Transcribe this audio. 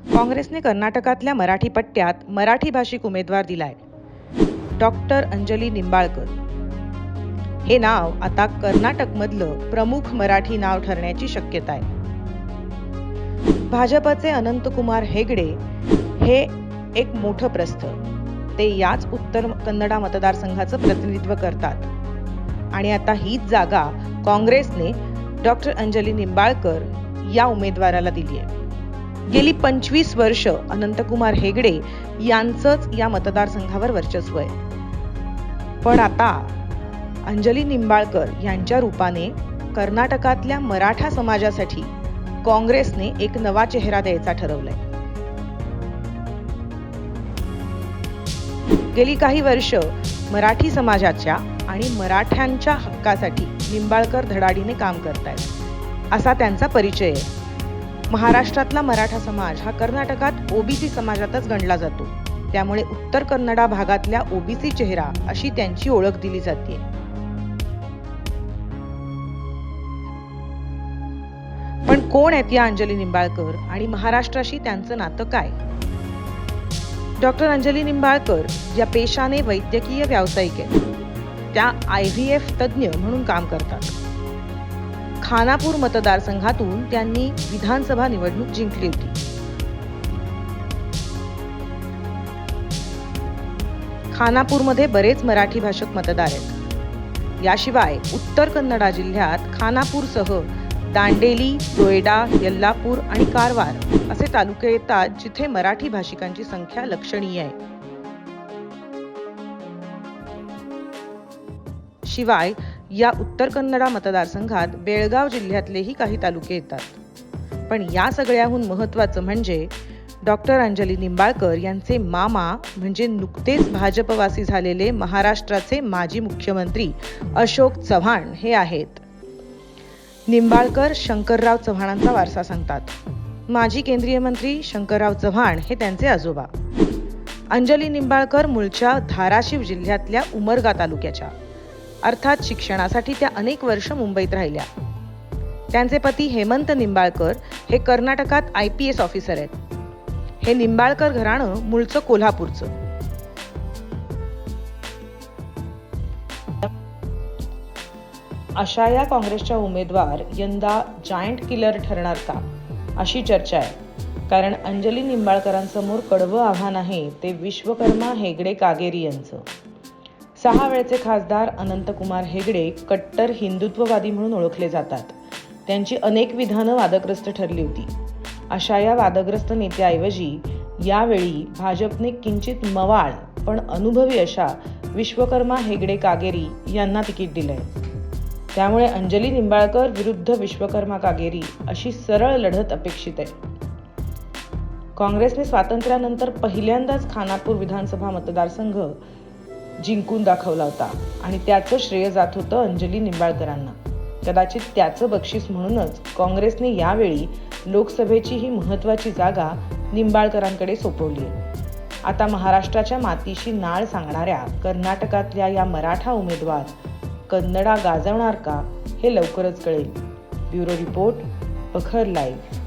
काँग्रेसने कर्नाटकातल्या मराठी पट्ट्यात मराठी भाषिक उमेदवार दिलाय, डॉक्टर अंजली निंबाळकर. हे नाव आता कर्नाटकमधलं प्रमुख मराठी नाव ठरण्याची शक्यता आहे. भाजपचे अनंतकुमार हेगडे हे एक मोठं प्रस्थ. ते याच उत्तर कन्नडा मतदारसंघाचं प्रतिनिधित्व करतात आणि आता हीच जागा काँग्रेसने डॉक्टर अंजली निंबाळकर या उमेदवाराला दिली आहे. गेली 25 वर्ष अनंतकुमार हेगडे यांचंच या मतदारसंघावर वर्चस्व आहे. पण आता अंजली निंबाळकर यांच्या रूपाने कर्नाटकातल्या मराठा समाजासाठी काँग्रेसने एक नवा चेहरा द्यायचा ठरवलाय. गेली काही वर्ष मराठी समाजाच्या आणि मराठ्यांच्या हक्कासाठी निंबाळकर धडाडीने काम करतायत, असा त्यांचा परिचय आहे. महाराष्ट्रातला मराठा समाज हा कर्नाटकात ओबीसी समाजातच गणला जातो. त्यामुळे उत्तर कन्नडा भागातल्या ओबीसी चेहरा अशी त्यांची ओळख दिली जाते. पण कोण आहेत या अंजली निंबाळकर आणि महाराष्ट्राशी त्यांचं नातं काय? डॉक्टर अंजली निंबाळकर या पेशाने वैद्यकीय व्यावसायिक आहेत. त्या IVF तज्ज्ञ म्हणून काम करतात. खानापूर मतदारसंघातून त्यांनी विधानसभा निवडणूक जिंकली होती. खानापूरमध्ये बरेच मराठी भाषक मतदार आहेत. याशिवाय उत्तर कन्नडा जिल्ह्यात खानापूरसह दांडेली, नोएडा, यल्लापूर आणि कारवार असे तालुके येतात, जिथे मराठी भाषिकांची संख्या लक्षणीय आहे. शिवाय या उत्तर कन्नडा मतदारसंघात बेळगाव जिल्ह्यातलेही काही तालुके येतात. पण या सगळ्याहून महत्त्वाचं म्हणजे डॉक्टर अंजली निंबाळकर यांचे मामा म्हणजे नुकतेच भाजपवासी झालेले महाराष्ट्राचे माजी मुख्यमंत्री अशोक चव्हाण हे आहेत. निंबाळकर शंकरराव चव्हाणांचा वारसा सांगतात. माजी केंद्रीय मंत्री शंकरराव चव्हाण हे त्यांचे आजोबा. अंजली निंबाळकर मूळच्या धाराशिव जिल्ह्यातल्या उमरगा तालुक्याच्या. अर्थात शिक्षणासाठी त्या अनेक वर्ष मुंबईत राहिल्या. त्यांचे पती हेमंत निंबाळकर हे कर्नाटकात IPS ऑफिसर आहेत. हे निंबाळकर घराणं मूळचं कोल्हापूरचं. अशा या काँग्रेसच्या उमेदवार यंदा जायंट किलर ठरणार का, अशी चर्चा आहे. कारण अंजली निंबाळकरांसमोर कडवं आव्हान आहे ते विश्वकर्मा हेगडे कागेरी यांचं. 6 वेळचे खासदार अनंतकुमार हेगडे कट्टर हिंदुत्ववादी म्हणून ओळखले जातात. त्यांची अनेक विधानं वादग्रस्त ठरली होती. अशा या वादग्रस्त नेत्याऐवजी यावेळी भाजपने किंचित मवाळ पण अनुभवी अशा विश्वकर्मा हेगडे कागेरी यांना तिकीट दिलंय. त्यामुळे अंजली निंबाळकर विरुद्ध विश्वकर्मा कागेरी अशी सरळ लढत अपेक्षित आहे. काँग्रेसने स्वातंत्र्यानंतर पहिल्यांदाच खानापूर विधानसभा मतदारसंघ जिंकून दाखवला होता आणि त्याचं श्रेय जात होतं अंजली निंबाळकरांना. कदाचित त्याचं बक्षीस म्हणूनच काँग्रेसने यावेळी लोकसभेची ही महत्त्वाची जागा निंबाळकरांकडे सोपवली आहे. आता महाराष्ट्राच्या मातीशी नाळ सांगणाऱ्या कर्नाटकातल्या या मराठा उमेदवार कन्नडा गाजवणार का, हे लवकरच कळेल. ब्युरो रिपोर्ट, प्रखर लाईव्ह.